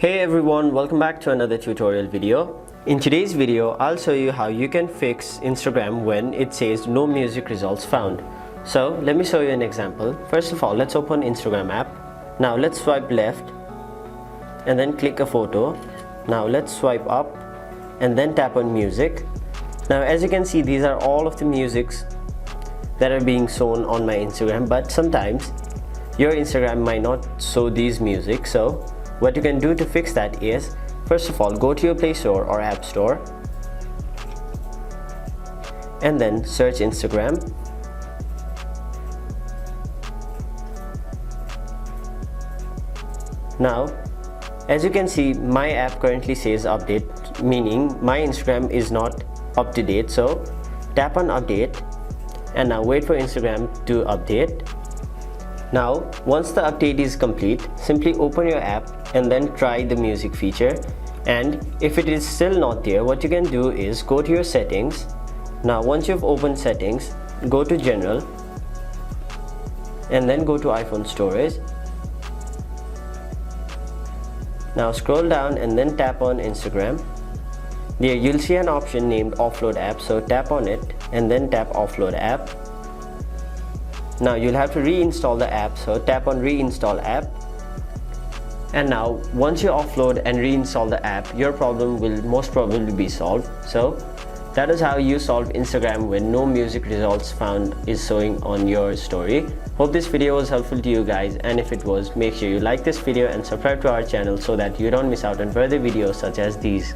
Hey everyone, welcome back to another tutorial video. In today's video, I'll show you how you can fix Instagram when it says no music results found. So let me show you an example. First of all, let's open Instagram app. Now let's swipe left and then click a photo. Now let's swipe up and then tap on music. Now as you can see, these are all of the musics that are being shown on my Instagram, but sometimes your Instagram might not show these music. So what you can do to fix that is, first of all, go to your Play Store or App Store and then search Instagram. Now as you can see, my app currently says update, meaning my Instagram is not up to date. So tap on update and now wait for Instagram to update. Now once the update is complete, simply open your app and then try the music feature, and if it is still not there, what you can do is go to your settings. Now once you've opened settings, go to general and then go to iPhone storage. Now scroll down and then tap on Instagram. There you'll see an option named Offload app, so tap on it and then tap Offload app. Now you'll have to reinstall the app, so tap on reinstall app. And now once you offload and reinstall the app, your problem will most probably be solved. So that is how you solve Instagram when no music results found is showing on your story. Hope this video was helpful to you guys, and if it was, make sure you like this video and subscribe to our channel so that you don't miss out on further videos such as these.